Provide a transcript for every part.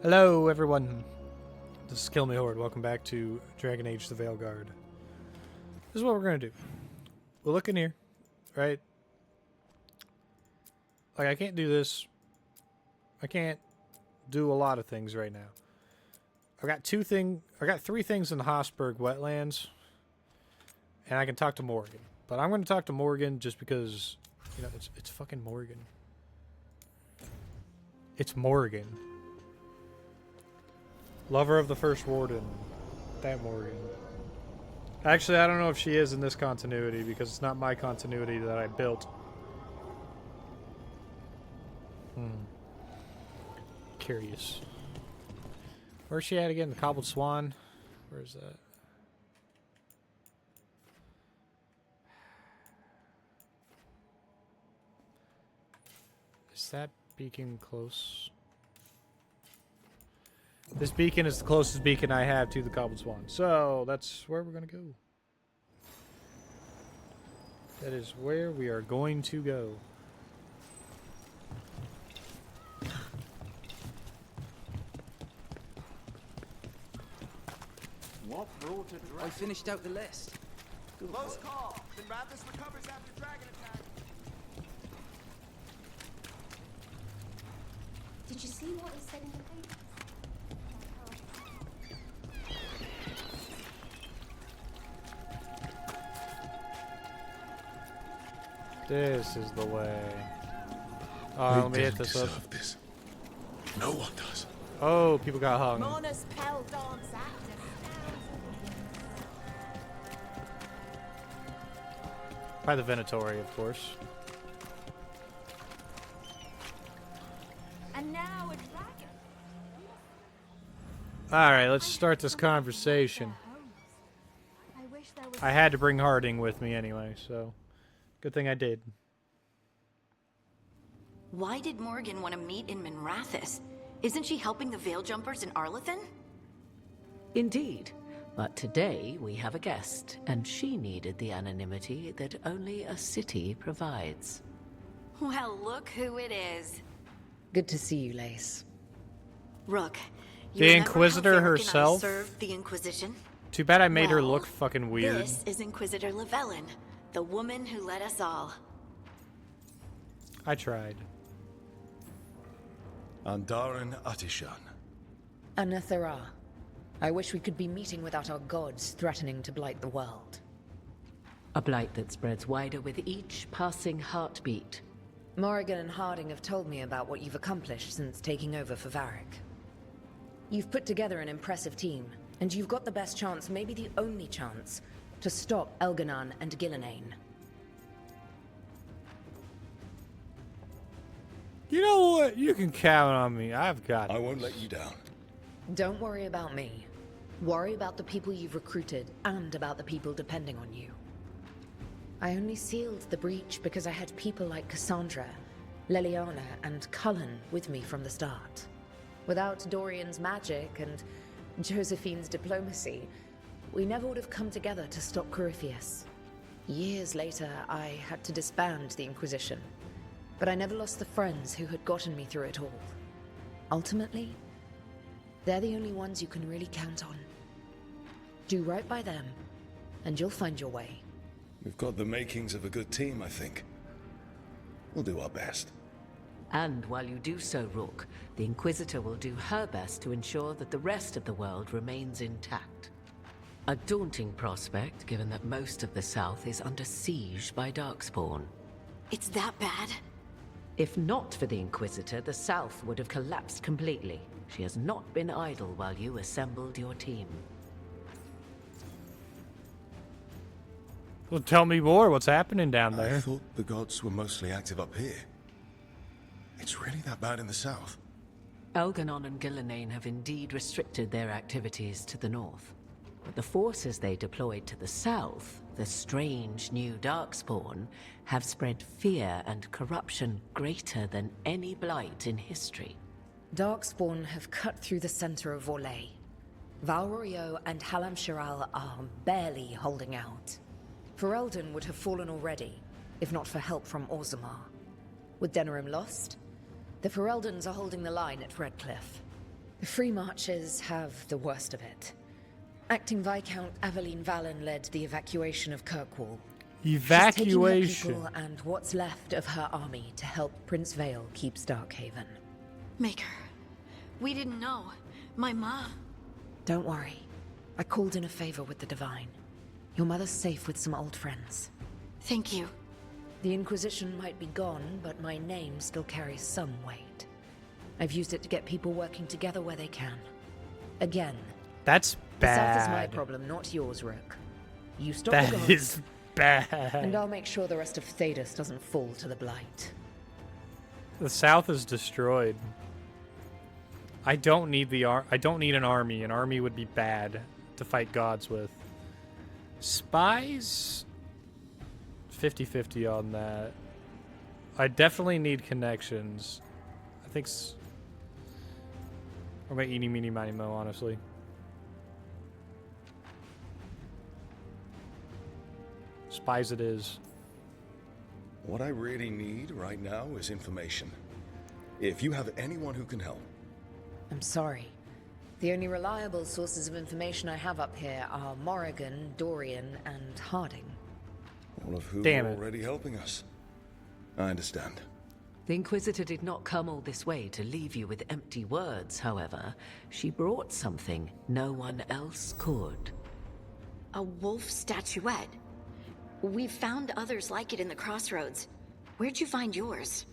Hello, everyone. This is Kill Me Horde. Welcome back to Dragon Age the Veilguard. This is what we're going to do. We'll look in here, right? Like, I can't do this. I can't do a lot of things right now. I got three things in the Hosberg wetlands, and I can talk to Morgan. But I'm going to talk to Morgan just because, you know, it's fucking Morgan. It's Morgan. Lover of the First Warden. That Morgan. Actually, I don't know if she is in this continuity because it's not my continuity that I built. Curious. Where's she at again? The Cobbled Swan? Where's that? Is that beacon close? This beacon is the closest beacon I have to the Cobbled Swan. So, that's where we're going to go. That is where we are going to go. What brought a dragon? I finished out the list. Close call. Minrathous recovers after dragon attack. Did you see what he said in the paper? This is the way. Let me hit this up. This. No one does. Oh, people got hung. Mona's Pell dance active. By the Venatori, of course. And now a dragon. Alright, let's start this conversation. I wish there was I had to bring Harding with me anyway, so good thing I did. Why did Morgan want to meet in Minrathous? Isn't she helping the Veil Jumpers in Arlathan? Indeed. But today we have a guest, and she needed the anonymity that only a city provides. Well, look who it is. Good to see you, Lace. Rook, you The remember how Inquisitor Varric and I herself? served the Inquisition? Too bad I made her Well, look fucking weird. This is Inquisitor Llewellyn, the woman who led us all. I tried. Andaran Atishan. Anathara. I wish we could be meeting without our gods threatening to blight the world. A blight that spreads wider with each passing heartbeat. Morrigan and Harding have told me about what you've accomplished since taking over for Varric. You've put together an impressive team, and you've got the best chance, maybe the only chance, to stop Elganon and Gillenane. You know what? You can count on me. I've got I this. won't let you down. Don't worry about me. Worry about the people you've recruited, and about the people depending on you. I only sealed the breach because I had people like Cassandra, Leliana, and Cullen with me from the start. Without Dorian's magic and Josephine's diplomacy, we never would have come together to stop Corypheus. Years later, I had to disband the Inquisition, but I never lost the friends who had gotten me through it all. Ultimately, they're the only ones you can really count on. Do right by them, and you'll find your way. We've got the makings of a good team, I think. We'll do our best. And while you do so, Rook, the Inquisitor will do her best to ensure that the rest of the world remains intact. A daunting prospect, given that most of the South is under siege by Darkspawn. It's that bad? If not for the Inquisitor, the South would have collapsed completely. She has not been idle while you assembled your team. Well, tell me more. What's happening down I there? thought the gods were mostly active up here. It's really that bad in the south. Elganon and Gillenane have indeed restricted their activities to the north. But the forces they deployed to the south, the strange new Darkspawn, have spread fear and corruption greater than any blight in history. Darkspawn have cut through the center of Orlais. Valrorio and Halam Shiral are barely holding out. Ferelden would have fallen already, if not for help from Orzammar. With Denerim lost, the Fereldans are holding the line at Redcliffe. The Free Marches have the worst of it. Acting Viscount Aveline Valen led the evacuation of Kirkwall. She's taking her people and what's left of her army to help Prince Vale keep Starkhaven. Maker, we didn't know. My ma. Don't worry. I called in a favor with the Divine. Your mother's safe with some old friends. Thank you. The Inquisition might be gone, but my name still carries some weight. I've used it to get people working together where they can. Again. That's bad. The South is my problem, not yours, Rook. You stop the That gods, is bad. and I'll make sure the rest of Thedas doesn't fall to the Blight. The South is destroyed. I don't need I don't need an army. An army would be bad to fight gods with. Spies? 50-50 on that. I definitely need connections. I think or my eeny, meeny, miny, mo, honestly. Spies it is. What I really need right now is information. If you have anyone who can help. I'm sorry. The only reliable sources of information I have up here are Morrigan, Dorian, and Harding. All of whom Damn are it. already helping us. I understand. The Inquisitor did not come all this way to leave you with empty words, however. She brought something no one else could. A wolf statuette. We've found others like it in the crossroads. Where'd you find yours?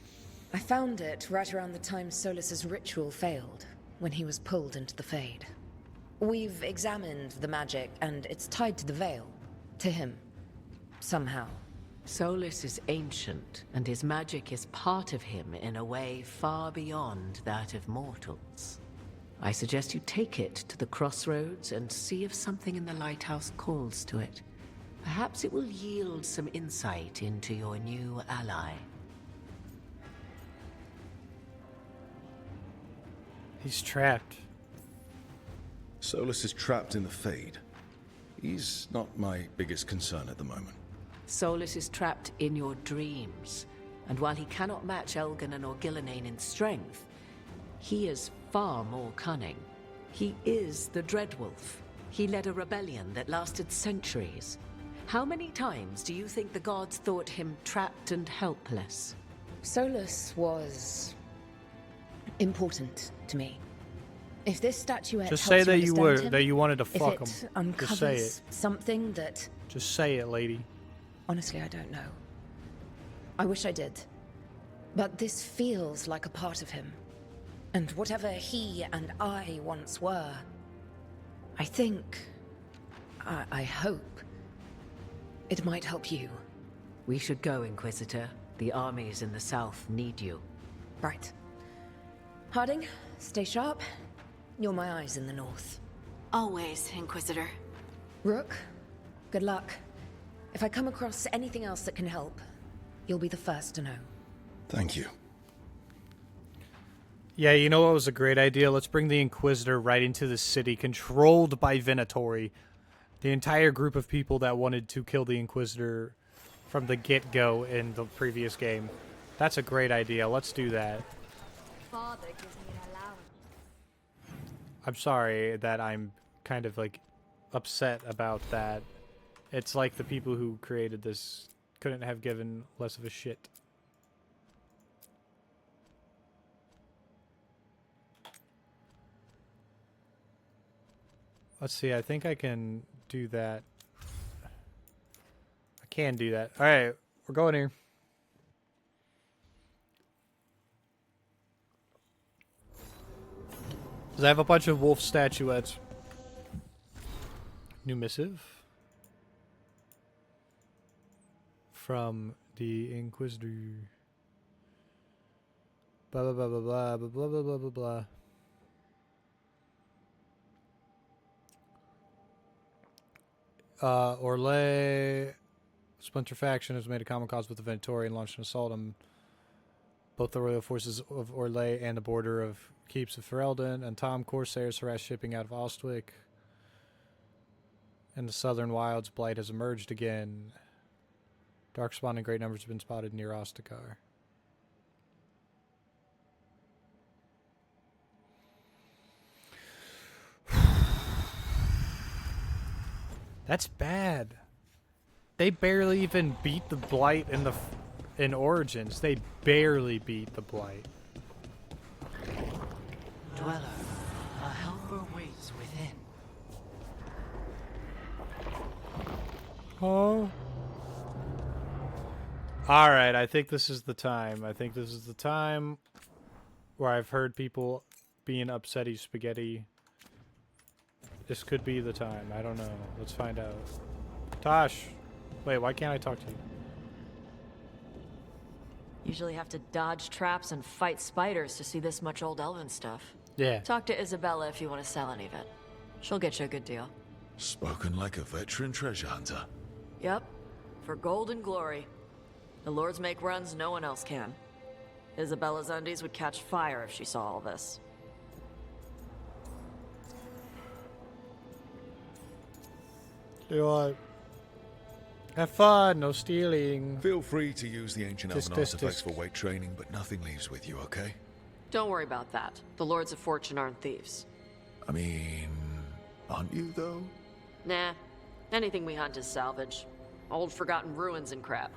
I found it right around the time Solas's ritual failed, when he was pulled into the Fade. We've examined the magic, and it's tied to the Veil. To him. Somehow. Solas is ancient, and his magic is part of him in a way far beyond that of mortals. I suggest you take it to the crossroads and see if something in the lighthouse calls to it. Perhaps it will yield some insight into your new ally. He's trapped. Solas is trapped in the Fade. He's not my biggest concern at the moment. Solas is trapped in your dreams, and while he cannot match Elganon or Gillenane in strength, he is far more cunning. He is the Dreadwolf. He led a rebellion that lasted centuries. How many times do you think the gods thought him trapped and helpless? Solas was important to me. If this statuette Just helps say that you understand were him, that you wanted to if fuck it him. Just say uncovers it. something that Just say it, lady. honestly I don't know. I wish I did. But this feels like a part of him. And whatever he and I once were, I think, I hope, it might help you. We should go, Inquisitor. The armies in the south need you. Right. Harding, stay sharp. You're my eyes in the north. Always, Inquisitor. Rook, good luck. If I come across anything else that can help, you'll be the first to know. Thank you. Yeah, you know what was a great idea? Let's bring the Inquisitor right into the city, controlled by Venatori. The entire group of people that wanted to kill the Inquisitor from the get-go in the previous game. That's a great idea. Let's do that. Father gives me an allowance. I'm sorry that I'm kind of, like, upset about that. It's like the people who created this couldn't have given less of a shit. Let's see, I think I can do that. I can do that. Alright, we're going here. Because I have a bunch of wolf statuettes. New missive. From the Inquisitor. Blah, blah, blah, blah, blah, blah, blah, blah, blah, blah. Orlais Splinter faction has made a common cause with the Venatori and launched an assault on both the royal forces of Orlais and the border of keeps of Ferelden, and Tom Corsairs harass shipping out of Ostwick. In the southern wilds, blight has emerged again. Darkspawn in great numbers have been spotted near Ostakar. That's bad. They barely even beat the Blight in Origins. They barely beat the Blight. Dweller, a helper waits within. Oh. Alright, I think this is the time. I think this is the time where I've heard people being upsetty spaghetti. This could be the time. I don't know. Let's find out. Tosh. Wait, why can't I talk to you? Usually have to dodge traps and fight spiders to see this much old elven stuff. Yeah. Talk to Isabella if you want to sell any of it. She'll get you a good deal. Spoken like a veteran treasure hunter. Yep. For gold and glory. The lords make runs no one else can. Isabella's undies would catch fire if she saw all this. Do I have fun, no stealing. Feel free to use the ancient Tisk, elven tisk, artifacts tisk. for weight training, but nothing leaves with you, okay? Don't worry about that. The lords of fortune aren't thieves. I mean, aren't you, though? Nah. Anything we hunt is salvage. Old forgotten ruins and crap.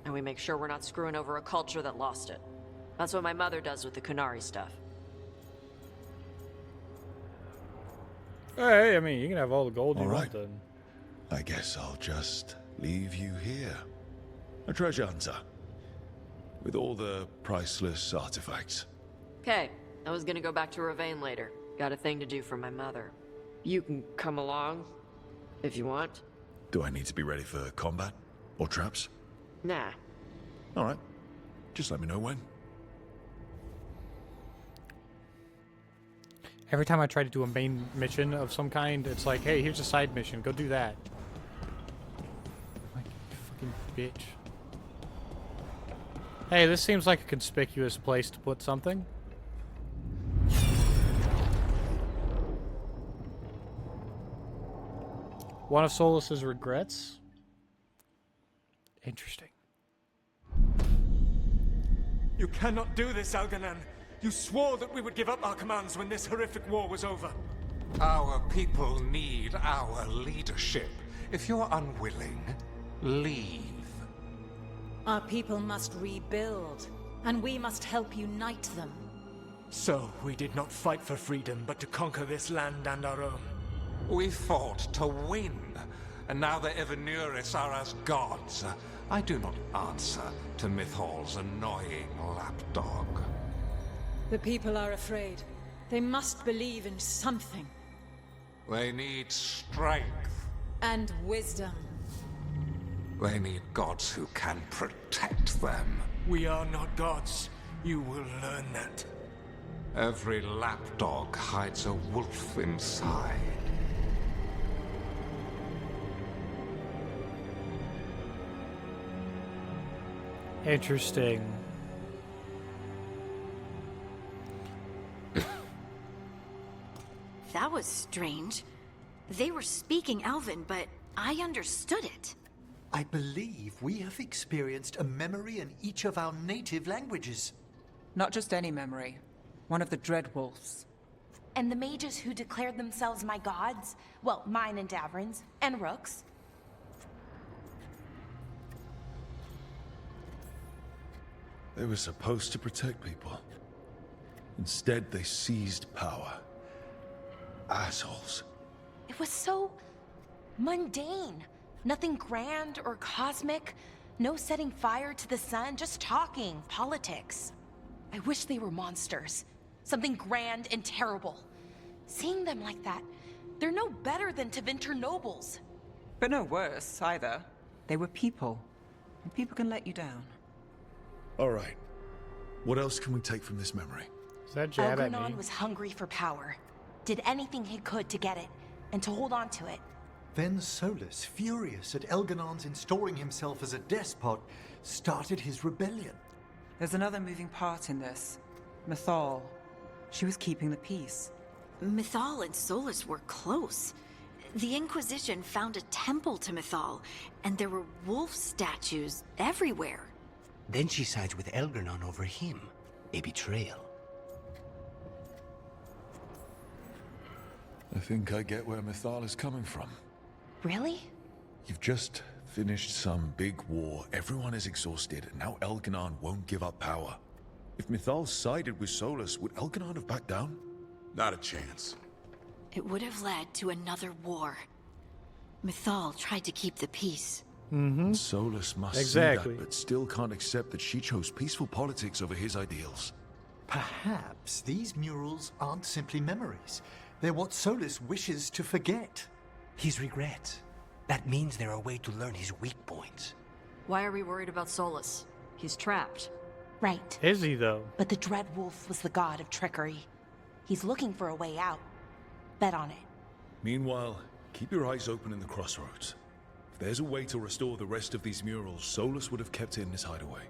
And we make sure we're not screwing over a culture that lost it. That's what my mother does with the Kunari stuff. Hey, I mean, you can have all the gold you All want right. then. I guess I'll just leave you here. A treasure hunter. With all the priceless artifacts. Okay, I was gonna go back to Ravane later. Got a thing to do for my mother. You can come along, if you want. Do I need to be ready for combat? Or traps? Nah. Alright. Just let me know when. Every time I try to do a main mission of some kind, it's like, hey, here's a side mission. Go do that. Like, you fucking bitch. Hey, this seems like a conspicuous place to put something. One of Solas's regrets? Interesting. You cannot do this, Algernon. You swore that we would give up our commands when this horrific war was over. Our people need our leadership. If you're unwilling, leave. Our people must rebuild, and we must help unite them. So, we did not fight for freedom, but to conquer this land and our own. We fought to win, and now the Evanuris are as gods. I do not answer to Mythal's annoying lapdog. The people are afraid. They must believe in something. They need strength. And wisdom. They need gods who can protect them. We are not gods. You will learn that. Every lapdog hides a wolf inside. Interesting. That was strange. They were speaking Elven, but I understood it. I believe we have experienced a memory in each of our native languages. Not just any memory. One of the Dread Wolves. And the mages who declared themselves my gods? Well, mine and Davrin's, and Rook's. They were supposed to protect people. Instead, they seized power. Assholes. It was so mundane. Nothing grand or cosmic. No setting fire to the sun, just talking, politics. I wish they were monsters. Something grand and terrible. Seeing them like that, they're no better than Tevinter nobles. But no worse, either. They were people. And people can let you down. Alright. What else can we take from this memory? Is that jab at Algernon me? was hungry for power. Did anything he could to get it, and to hold on to it. Then Solas, furious at Elganon's installing himself as a despot, started his rebellion. There's another moving part in this. Mythal. She was keeping the peace. Mythal and Solas were close. The Inquisition found a temple to Mythal, and there were wolf statues everywhere. Then she sides with Elgernon over him. A betrayal. I think I get where Mythal is coming from. Really? You've just finished some big war. Everyone is exhausted, and now Elganon won't give up power. If Mythal sided with Solas, would Elganon have backed down? Not a chance. It would have led to another war. Mythal tried to keep the peace. Mm-hmm. Solas must exactly. see that, but still can't accept that she chose peaceful politics over his ideals. Perhaps these murals aren't simply memories. They're what Solas wishes to forget. His regrets. That means they're a way to learn his weak points. Why are we worried about Solas? He's trapped. Right. Is he, though? But the Dread Wolf was the god of trickery. He's looking for a way out. Bet on it. Meanwhile, keep your eyes open in the crossroads. If there's a way to restore the rest of these murals, Solas would have kept it in his hideaway.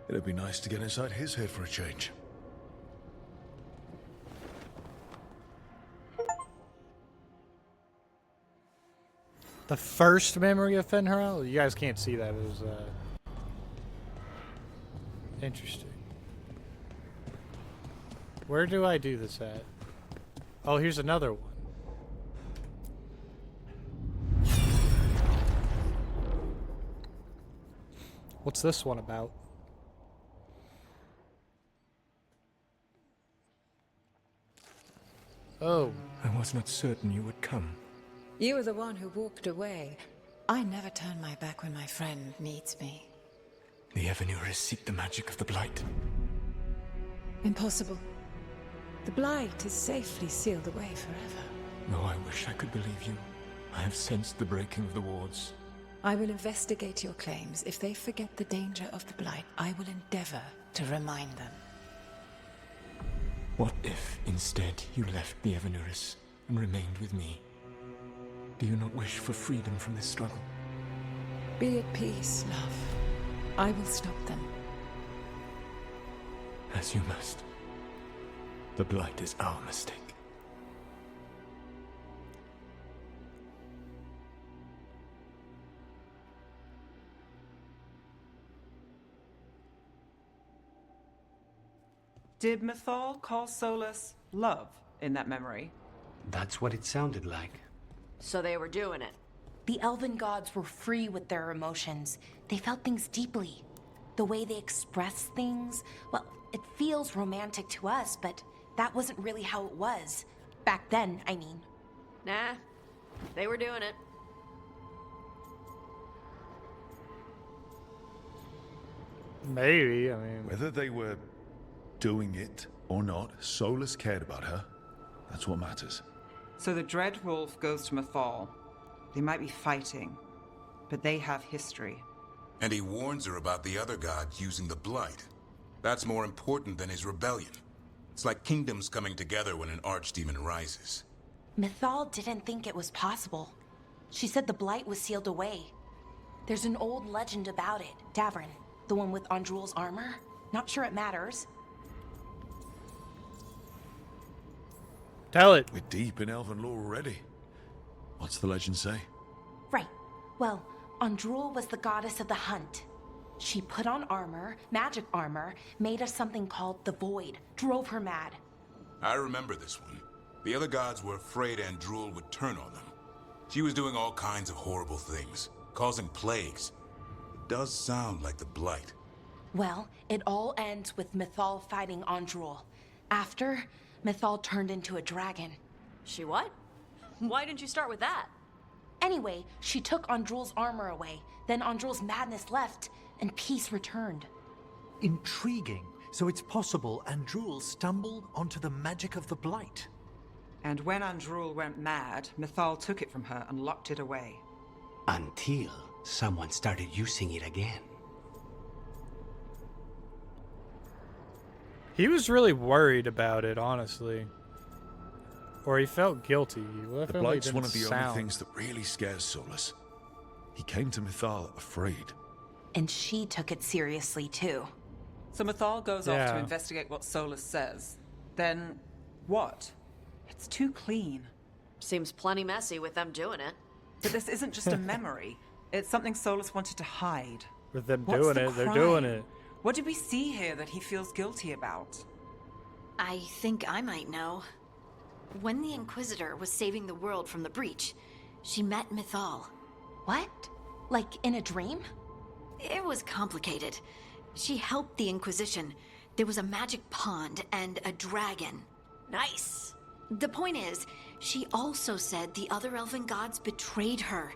It'd be nice to get inside his head for a change. The first memory of Fenrir? You guys can't see that. It was interesting. Where do I do this at? Oh, here's another one. What's this one about? Oh. I was not certain you would come. You were the one who walked away. I never turn my back when my friend needs me. The Evanurus seek the magic of the Blight. Impossible. The Blight is safely sealed away forever. Oh, I wish I could believe you. I have sensed the breaking of the wards. I will investigate your claims. If they forget the danger of the Blight, I will endeavor to remind them. What if, instead, you left the Evanurus and remained with me? Do you not wish for freedom from this struggle? Be at peace, love. I will stop them. As you must. The Blight is our mistake. Did Mythal call Solas love in that memory? That's what it sounded like. So they were doing it. The elven gods were free with their emotions. They felt things deeply. The way they expressed things, well, it feels romantic to us, but that wasn't really how it was. Back then, I mean. Nah, they were doing it. Maybe, I mean... Whether they were doing it or not, Solas cared about her. That's what matters. So the Dread Wolf goes to Mythal. They might be fighting, but they have history. And he warns her about the other gods using the Blight. That's more important than his rebellion. It's like kingdoms coming together when an archdemon rises. Mythal didn't think it was possible. She said the Blight was sealed away. There's an old legend about it. Davrin, the one with Andrul's armor. Not sure it matters. Tell it. We're deep in elven lore already. What's the legend say? Right. Well, Andrul was the goddess of the hunt. She put on armor, magic armor, made of something called the Void, drove her mad. I remember this one. The other gods were afraid Andrul would turn on them. She was doing all kinds of horrible things, causing plagues. It does sound like the Blight. Well, it all ends with Mythal fighting Andrul. After, Mythal turned into a dragon. She what? Why didn't you start with that? Anyway, she took Andrul's armor away. Then Andrul's madness left, and peace returned. Intriguing. So it's possible Andrul stumbled onto the magic of the Blight. And when Andrul went mad, Mythal took it from her and locked it away. Until someone started using it again. He was really worried about it, honestly. Or he felt guilty. What if The it Blight's didn't one of the sound? only things that really scares Solas. He came to Mythal afraid. And she took it seriously, too. So Mythal goes off to Yeah. investigate what Solas says. Then, what? It's too clean. Seems plenty messy with them doing it. But this isn't just a memory. It's something Solas wanted to hide. With them What's doing the it, they're crime? doing it. What did we see here that he feels guilty about? I think I might know. When the Inquisitor was saving the world from the breach, she met Mythal. What? Like in a dream? It was complicated. She helped the Inquisition. There was a magic pond and a dragon. Nice. The point is, she also said the other elven gods betrayed her,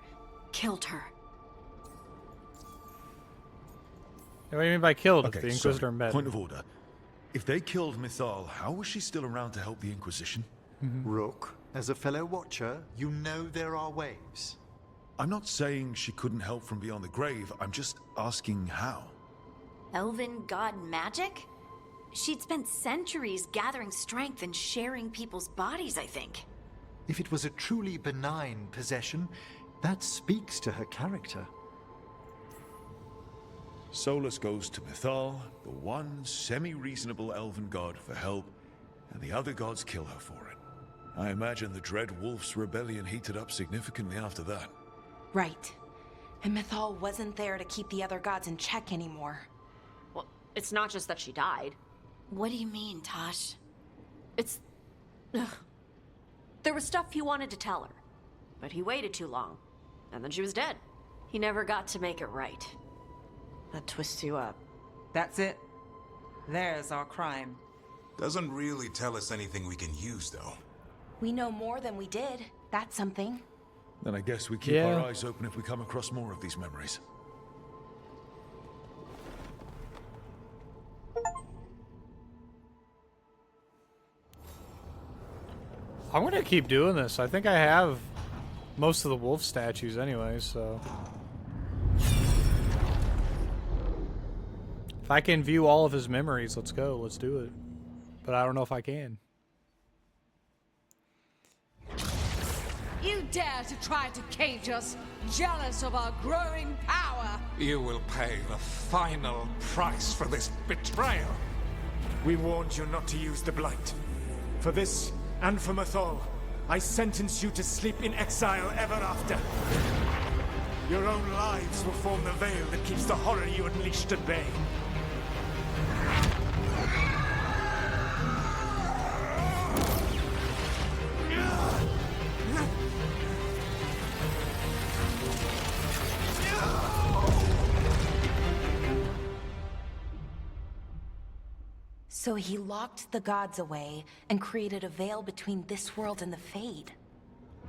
killed her. What do you mean by killed? Okay, If the Inquisitor sorry. met Point her? of order. If they killed Mythal, how was she still around to help the Inquisition? Rook, as a fellow watcher, you know there are ways. I'm not saying she couldn't help from beyond the grave. I'm just asking how. Elven god magic? She'd spent centuries gathering strength and sharing people's bodies, I think. If it was a truly benign possession, that speaks to her character. Solas goes to Mythal, the one semi-reasonable elven god, for help, and the other gods kill her for it. I imagine the Dread Wolf's rebellion heated up significantly after that. Right. And Mythal wasn't there to keep the other gods in check anymore. Well, it's not just that she died. What do you mean, Tosh? It's... Ugh. There was stuff he wanted to tell her, but he waited too long, and then she was dead. He never got to make it right. That twists you up. That's it. There's our crime. Doesn't really tell us anything we can use, though. We know more than we did. That's something. Then I guess we keep our eyes open if we come across more of these memories. I'm gonna keep doing this. I think I have most of the wolf statues anyway, so... If I can view all of his memories, let's go. Let's do it. But I don't know if I can. You dare to try to cage us, jealous of our growing power! You will pay the final price for this betrayal. We warned you not to use the Blight. For this, and for Mythal, I sentence you to sleep in exile ever after. Your own lives will form the veil that keeps the horror you unleashed at bay. So he locked the gods away and created a veil between this world and the Fade.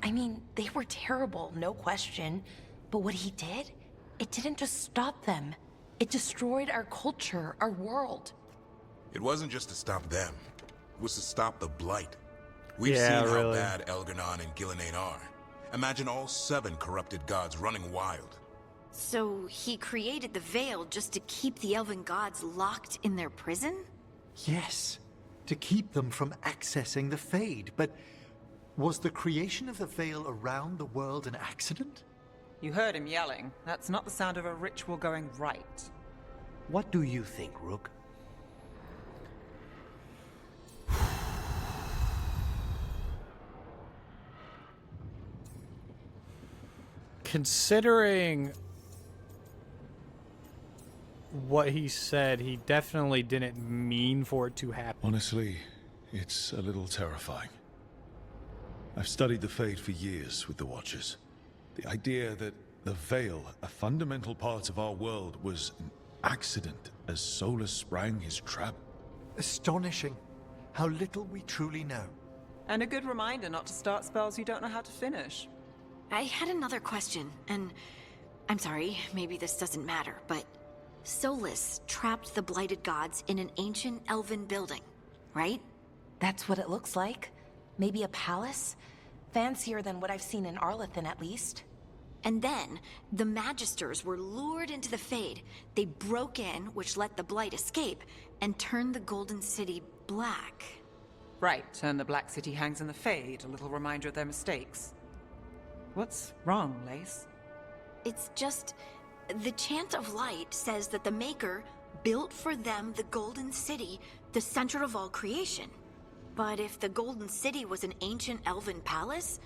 I mean, they were terrible, no question. But what he did, it didn't just stop them. It destroyed our culture, our world. It wasn't just to stop them. It was to stop the Blight. We've Yeah, seen how really. bad Elganon and Gillenane are. Imagine all 7 corrupted gods running wild. So he created the veil just to keep the elven gods locked in their prison? Yes, to keep them from accessing the Fade, but was the creation of the veil around the world an accident? You heard him yelling. That's not the sound of a ritual going right. What do you think, Rook? Considering what he said, he definitely didn't mean for it to happen. Honestly, it's a little terrifying. I've studied the Fade for years with the Watchers. The idea that the Veil, a fundamental part of our world, was an accident as Solas sprang his trap. Astonishing. How little we truly know. And a good reminder not to start spells you don't know how to finish. I had another question, and I'm sorry, maybe this doesn't matter, but Solas trapped the blighted gods in an ancient elven building, right? That's what it looks like. Maybe a palace? Fancier than what I've seen in Arlethan, at least. And then, the Magisters were lured into the Fade. They broke in, which let the Blight escape, and turned the Golden City black. Right, and the Black City hangs in the Fade, a little reminder of their mistakes. What's wrong, Lace? It's just... the Chant of Light says that the Maker built for them the Golden City, the center of all creation. But if the Golden City was an ancient elven palace,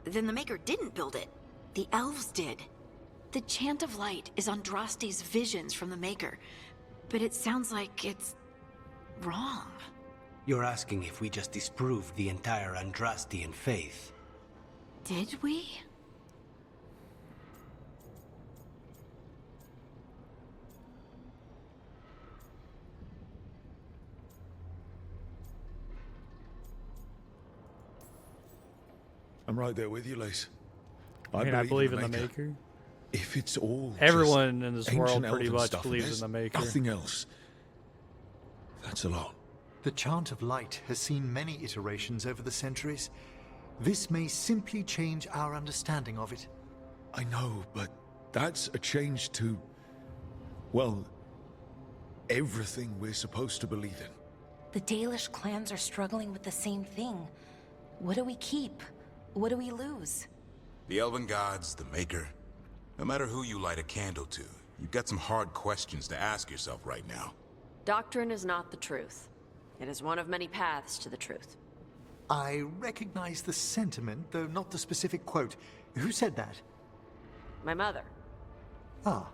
then the Maker didn't build it. The elves did. The Chant of Light is Andraste's visions from the Maker, but it sounds like it's... wrong. You're asking if we just disproved the entire Andrastian faith. Did we? I'm right there with you, Lace. I mean, I believe in the Maker. If it's all everyone in this ancient world pretty elven much stuff, believes there's in the Maker. nothing else. That's a lot. The Chant of Light has seen many iterations over the centuries. This may simply change our understanding of it. I know, but that's a change to, well, everything we're supposed to believe in. The Dalish clans are struggling with the same thing. What do we keep? What do we lose? The Elven Gods, the Maker. No matter who you light a candle to, you've got some hard questions to ask yourself right now. Doctrine is not the truth. It is one of many paths to the truth. I recognize the sentiment, though not the specific quote. Who said that? My mother. Ah.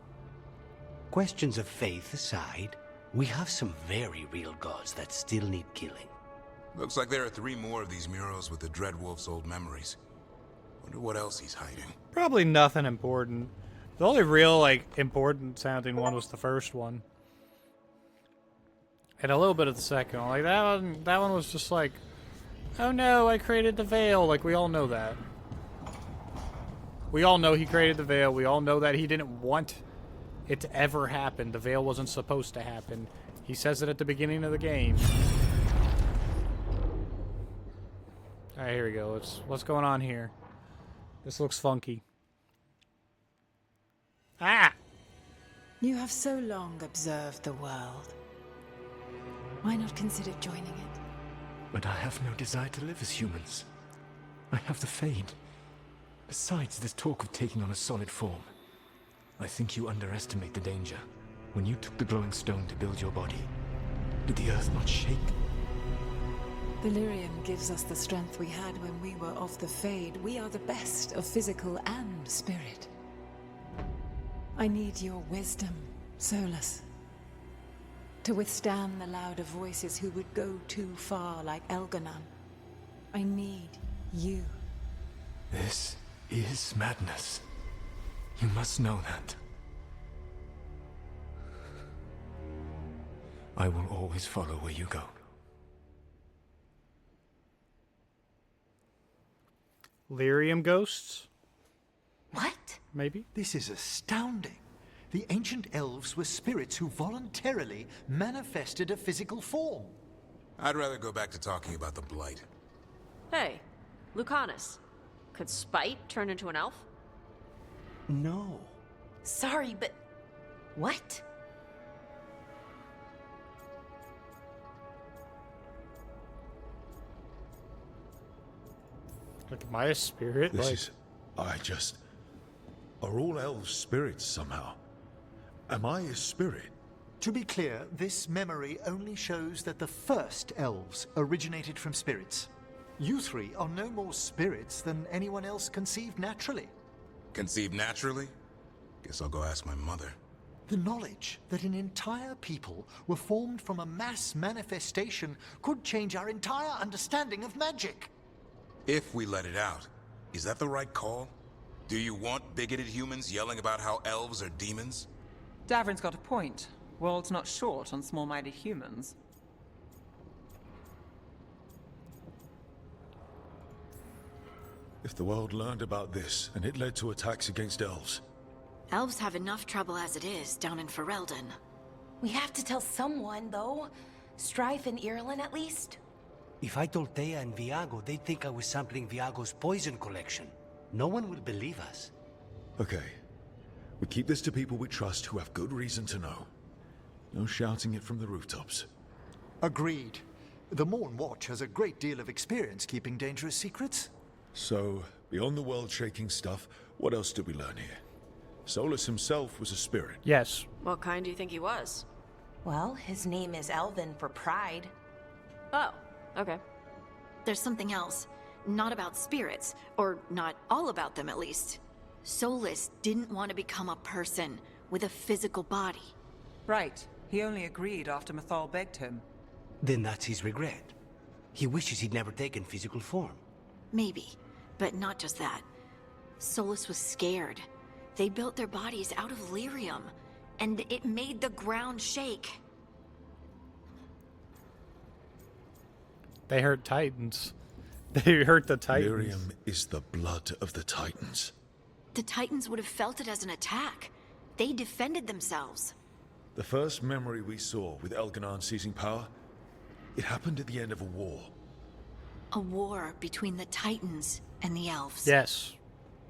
Questions of faith aside, we have some very real gods that still need killing. Looks like there are 3 more of these murals with the Dreadwolf's old memories. Wonder what else he's hiding. Probably nothing important. The only real, like, important sounding one was the first one. And a little bit of the second one. Like, that one was just like, oh no, I created the veil. Like, we all know that. We all know he created the veil. We all know that he didn't want it to ever happen. The veil wasn't supposed to happen. He says it at the beginning of the game. Alright, here we go. What's going on here? This looks funky. Ah! You have so long observed the world. Why not consider joining it? But I have no desire to live as humans. I have the Fade. Besides, this talk of taking on a solid form. I think you underestimate the danger. When you took the glowing stone to build your body, did the earth not shake? Delirium gives us the strength we had when we were of the Fade. We are the best of physical and spirit. I need your wisdom, Solas. To withstand the louder voices who would go too far like Elganon. I need you. This is madness. You must know that. I will always follow where you go. Lyrium ghosts? What? Maybe? This is astounding. The ancient elves were spirits who voluntarily manifested a physical form. I'd rather go back to talking about the Blight. Hey, Lucanus. Could Spite turn into an elf? No. Sorry, but... what? Like, am I a spirit? Are all elves spirits somehow? Am I a spirit? To be clear, this memory only shows that the first elves originated from spirits. You 3 are no more spirits than anyone else conceived naturally. Conceived naturally? Guess I'll go ask my mother. The knowledge that an entire people were formed from a mass manifestation could change our entire understanding of magic. If we let it out, is that the right call? Do you want bigoted humans yelling about how elves are demons? Davrin's got a point. World's not short on small-minded humans. If the world learned about this, and it led to attacks against elves. Elves have enough trouble as it is down in Ferelden. We have to tell someone, though. Strife and Irulan, at least. If I told Thea and Viago, they'd think I was sampling Viago's poison collection. No one will believe us. Okay. We keep this to people we trust who have good reason to know. No shouting it from the rooftops. Agreed. The Morn Watch has a great deal of experience keeping dangerous secrets. So, beyond the world-shaking stuff, what else did we learn here? Solas himself was a spirit. Yes. What kind do you think he was? Well, his name is Elven for pride. Oh, okay. There's something else. Not about spirits, or not all about them at least. Solas didn't want to become a person with a physical body. Right. He only agreed after Mythal begged him. Then that's his regret. He wishes he'd never taken physical form. Maybe, but not just that. Solas was scared. They built their bodies out of lyrium, and it made the ground shake. They hurt Titans. They hurt the Titans. Miriam is the blood of the Titans. The Titans would have felt it as an attack. They defended themselves. The first memory we saw with Elganon seizing power, it happened at the end of a war. A war between the Titans and the elves. Yes.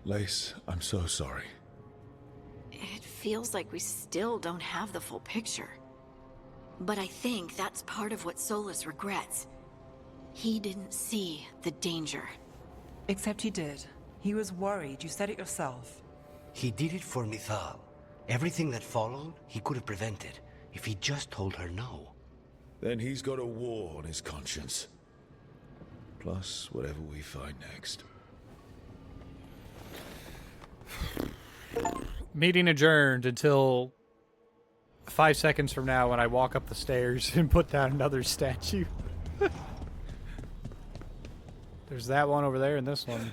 Lace, I'm so sorry. It feels like we still don't have the full picture. But I think that's part of what Solas regrets. He didn't see the danger. Except he did. He was worried. You said it yourself. He did it for Mithal. Everything that followed, he could have prevented if he just told her no. Then he's got a war on his conscience. Plus, whatever we find next. Meeting adjourned until 5 seconds from now when I walk up the stairs and put down another statue. There's that one over there and this one.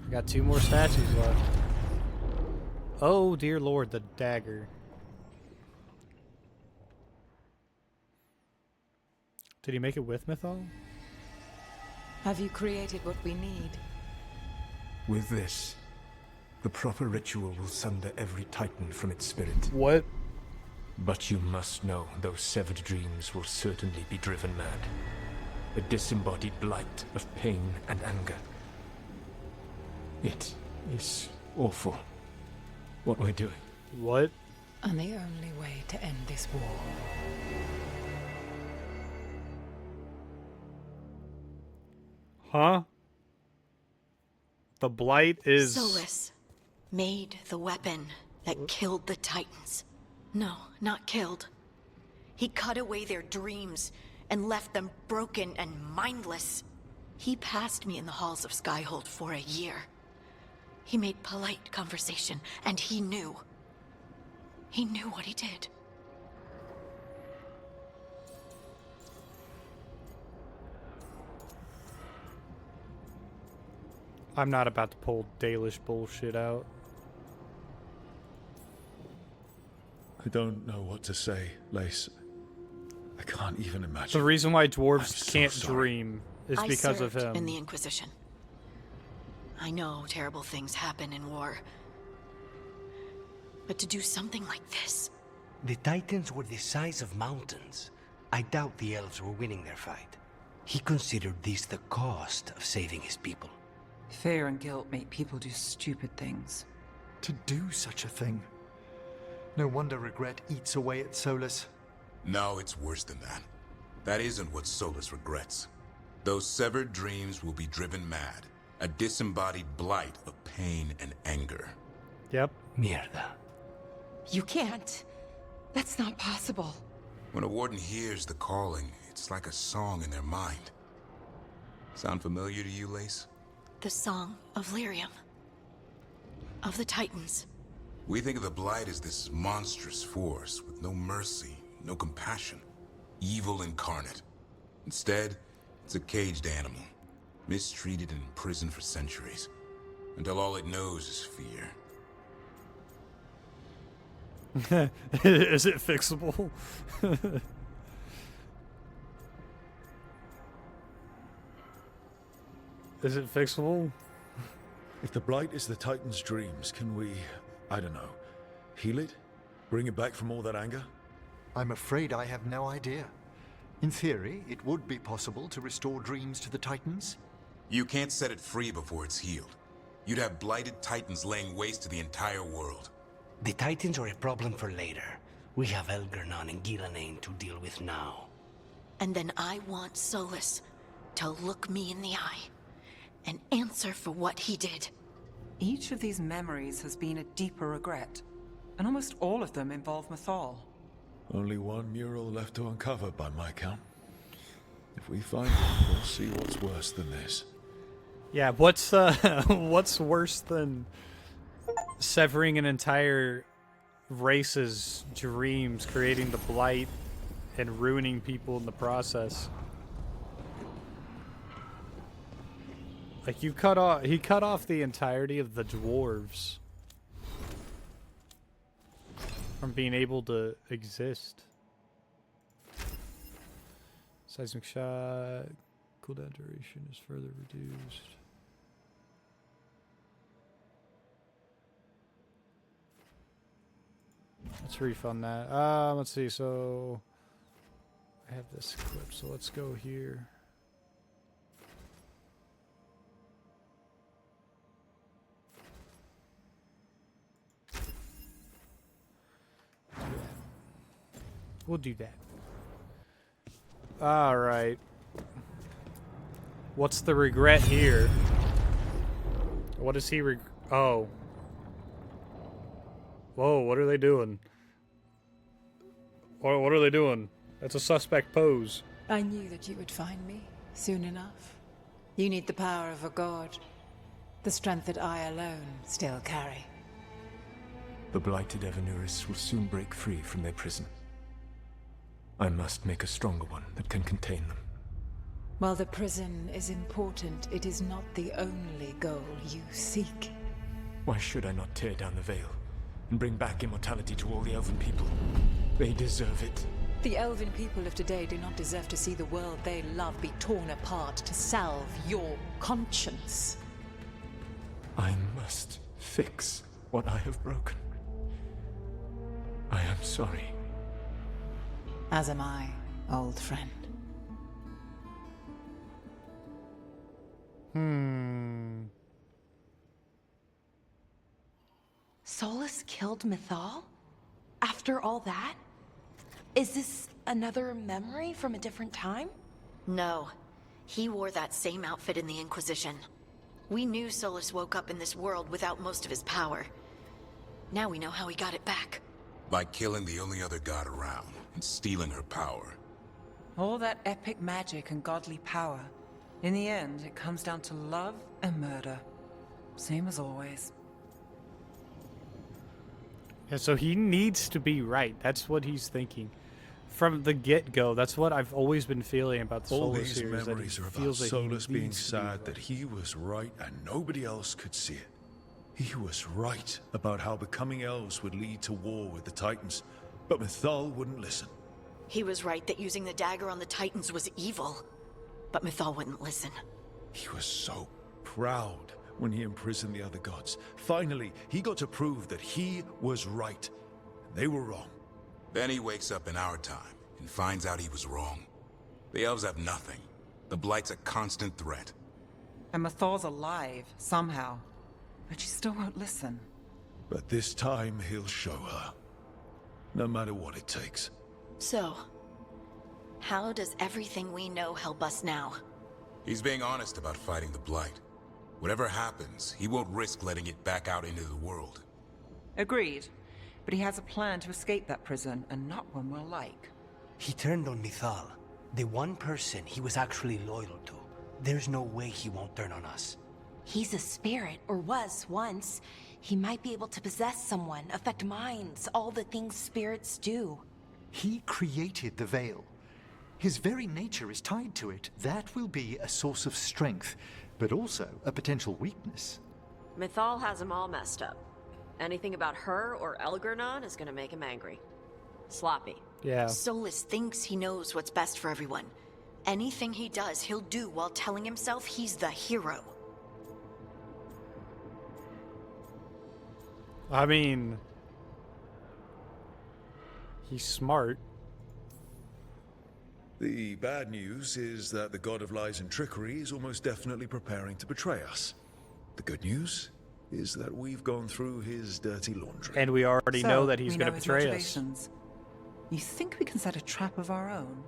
I got 2 more statues left. Oh, dear Lord, the dagger. Did he make it with Mythal? Have you created what we need? With this, the proper ritual will sunder every Titan from its spirit. What? But you must know those severed dreams will certainly be driven mad. A disembodied blight of pain and anger. It is awful what we're doing. What? And the only way to end this war. Huh? The blight is... Solas made the weapon that killed the Titans. No, not killed. He cut away their dreams and left them broken and mindless. He passed me in the halls of Skyhold for a year. He made polite conversation, and he knew. He knew what he did. I'm not about to pull Dalish bullshit out. I don't know what to say, Lace. I can't even imagine. The reason why dwarves can't sorry. dream is I because of served him. in the Inquisition. I know terrible things happen in war. But to do something like this... The Titans were the size of mountains. I doubt the elves were winning their fight. He considered this the cost of saving his people. Fear and guilt make people do stupid things. To do such a thing. No wonder regret eats away at Solas. No, it's worse than that. That isn't what Solas regrets. Those severed dreams will be driven mad. A disembodied blight of pain and anger. Yep. Mierda. You can't. That's not possible. When a warden hears the calling, it's like a song in their mind. Sound familiar to you, Lace? The song of Lyrium. Of the Titans. We think of the Blight as this monstrous force with no mercy, no compassion. Evil incarnate. Instead, it's a caged animal. Mistreated and imprisoned for centuries. Until all it knows is fear. Is it fixable? Is it fixable? If the blight is the Titan's dreams, can we, I don't know, heal it? Bring it back from all that anger? I'm afraid I have no idea. In theory, it would be possible to restore dreams to the Titans. You can't set it free before it's healed. You'd have blighted Titans laying waste to the entire world. The Titans are a problem for later. We have Elgarnon and Gillenane to deal with now. And then I want Solas to look me in the eye and answer for what he did. Each of these memories has been a deeper regret, and almost all of them involve Mythal. Only one mural left to uncover by my count. If we find it, we'll see what's worse than this. Yeah, what's what's worse than severing an entire race's dreams, creating the blight, and ruining people in the process? Like he cut off the entirety of the dwarves from being able to exist. Seismic shot, cooldown duration is further reduced. Let's refund that. Let's see. So I have this equipped. So let's go here. We'll do that. All right. What's the regret here? What does he Oh. Whoa, what are they doing? What are they doing? That's a suspect pose. I knew that you would find me soon enough. You need the power of a god. The strength that I alone still carry. The blighted Evanuris will soon break free from their prison. I must make a stronger one that can contain them. While the prison is important, it is not the only goal you seek. Why should I not tear down the veil and bring back immortality to all the Elven people? They deserve it. The Elven people of today do not deserve to see the world they love be torn apart to salve your conscience. I must fix what I have broken. I am sorry. As am I, old friend. Solas killed Mythal? After all that? Is this another memory from a different time? No. He wore that same outfit in the Inquisition. We knew Solas woke up in this world without most of his power. Now we know how he got it back. By killing the only other god around and stealing her power. All that epic magic and godly power. In the end, it comes down to love and murder. Same as always. Yeah, so he needs to be right. That's what he's thinking. From the get-go, that's what I've always been feeling about the All Solas these series. memories are about Solas being sad that he was right and nobody else could see it. He was right about how becoming elves would lead to war with the Titans, but Mythal wouldn't listen. He was right that using the dagger on the Titans was evil, but Mythal wouldn't listen. He was so proud when he imprisoned the other gods. Finally, he got to prove that he was right, and they were wrong. Then he wakes up in our time and finds out he was wrong. The elves have nothing. The Blight's a constant threat. And Mythal's alive, somehow. But she still won't listen. But this time, he'll show her. No matter what it takes. So, how does everything we know help us now? He's being honest about fighting the Blight. Whatever happens, he won't risk letting it back out into the world. Agreed. But he has a plan to escape that prison, and not one we'll like. He turned on Mythal, the one person he was actually loyal to. There's no way he won't turn on us. He's a spirit, or was once. He might be able to possess someone, affect minds, all the things spirits do. He created the veil. His very nature is tied to it. That will be a source of strength, but also a potential weakness. Mythal has him all messed up. Anything about her or Elgernon is gonna make him angry. Sloppy. Yeah. Solas thinks he knows what's best for everyone. Anything he does, he'll do while telling himself he's the hero. I mean, he's smart. The bad news is that the god of lies and trickery is almost definitely preparing to betray us. The good news is that we've gone through his dirty laundry. And we already So, know that he's we going know to his betray us. motivations. You think we can set a trap of our own?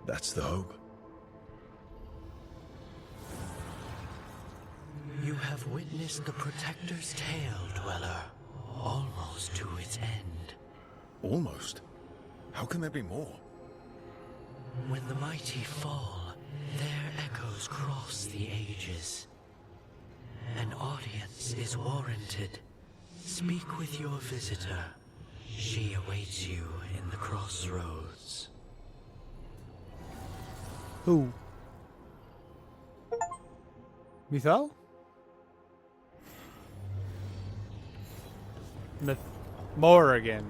That's the hope. You have witnessed the Protector's tale, Dweller, almost to its end. Almost? How can there be more? When the mighty fall, their echoes cross the ages. An audience is warranted. Speak with your visitor. She awaits you in the crossroads. Who? Mythal? Morrigan.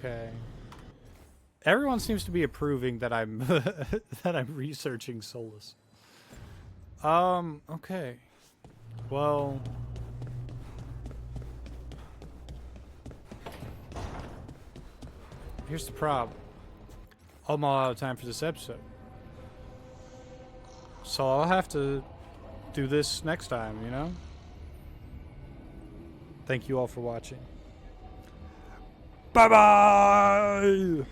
Okay. Everyone seems to be approving that I'm that I'm researching Solas. Okay. Well, here's the problem. I'm all out of time for this episode. So I'll have to do this next time, you know? Thank you all for watching. Bye-bye!